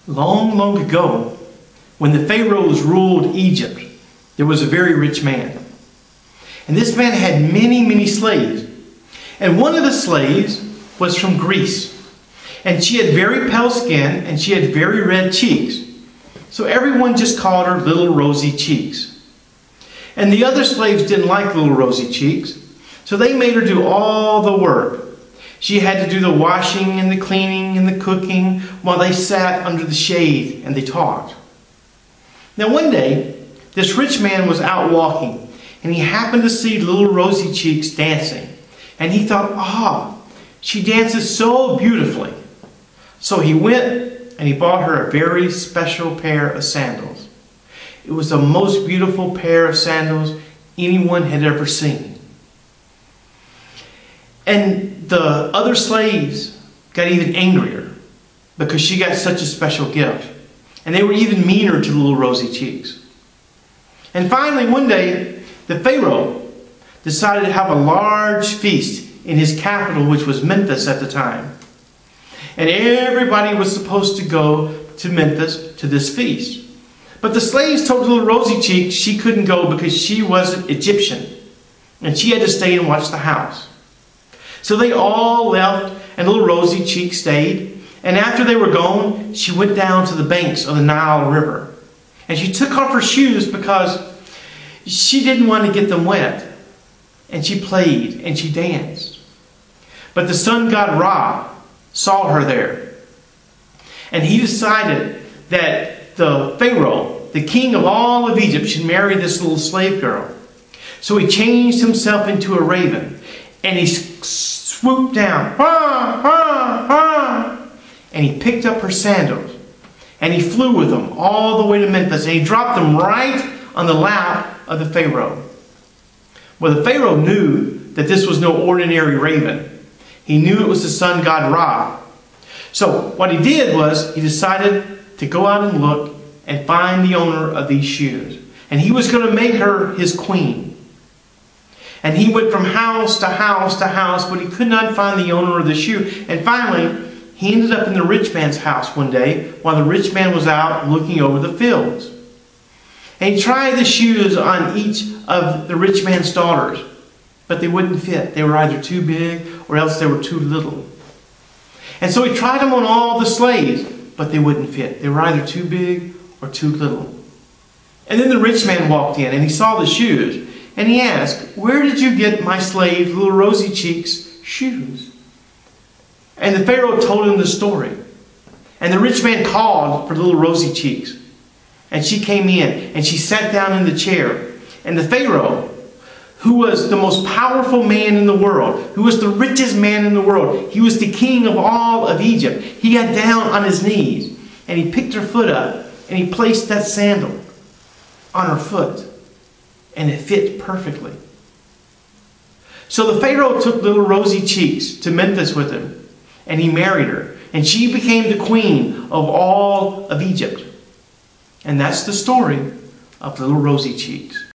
Long, long ago, when the pharaohs ruled Egypt, there was a very rich man. And this man had many, many slaves. And one of the slaves was from Greece. And she had very pale skin and she had very red cheeks. So everyone just called her Little Rosy Cheeks. And the other slaves didn't like Little Rosy Cheeks, so they made her do all the work. She had to do the washing and the cleaning and the cooking while they sat under the shade and they talked. Now one day, this rich man was out walking and he happened to see Little Rosy Cheeks dancing. And he thought, she dances so beautifully. So he went and he bought her a very special pair of sandals. It was the most beautiful pair of sandals anyone had ever seen. And the other slaves got even angrier because she got such a special gift. And they were even meaner to Little Rosy Cheeks. And finally, one day, the Pharaoh decided to have a large feast in his capital, which was Memphis at the time. And everybody was supposed to go to Memphis to this feast. But the slaves told Little Rosy Cheeks she couldn't go because she wasn't Egyptian. And she had to stay and watch the house. So they all left and Little Rosy Cheeks stayed. And after they were gone, she went down to the banks of the Nile River. And she took off her shoes because she didn't want to get them wet. And she played and she danced. But the sun god Ra saw her there. And he decided that the Pharaoh, the king of all of Egypt, should marry this little slave girl. So he changed himself into a raven. And he swooped down. And he picked up her sandals. And he flew with them all the way to Memphis. And he dropped them right on the lap of the Pharaoh. Well, the Pharaoh knew that this was no ordinary raven. He knew it was the sun god Ra. So what he did was he decided to go out and look and find the owner of these shoes. And he was going to make her his queen. And he went from house to house to house, but he could not find the owner of the shoe. And finally, he ended up in the rich man's house one day while the rich man was out looking over the fields. And he tried the shoes on each of the rich man's daughters, but they wouldn't fit. They were either too big or else they were too little. And so he tried them on all the slaves, but they wouldn't fit. They were either too big or too little. And then the rich man walked in and he saw the shoes. And he asked, "Where did you get my slave Little Rosy Cheeks' shoes?" And the Pharaoh told him the story. And the rich man called for Little Rosy Cheeks. And she came in and she sat down in the chair. And the Pharaoh, who was the most powerful man in the world, who was the richest man in the world, he was the king of all of Egypt, he got down on his knees and he picked her foot up and he placed that sandal on her foot. And it fit perfectly. So the Pharaoh took Little Rosy Cheeks to Memphis with him. And he married her. And she became the queen of all of Egypt. And that's the story of Little Rosy Cheeks.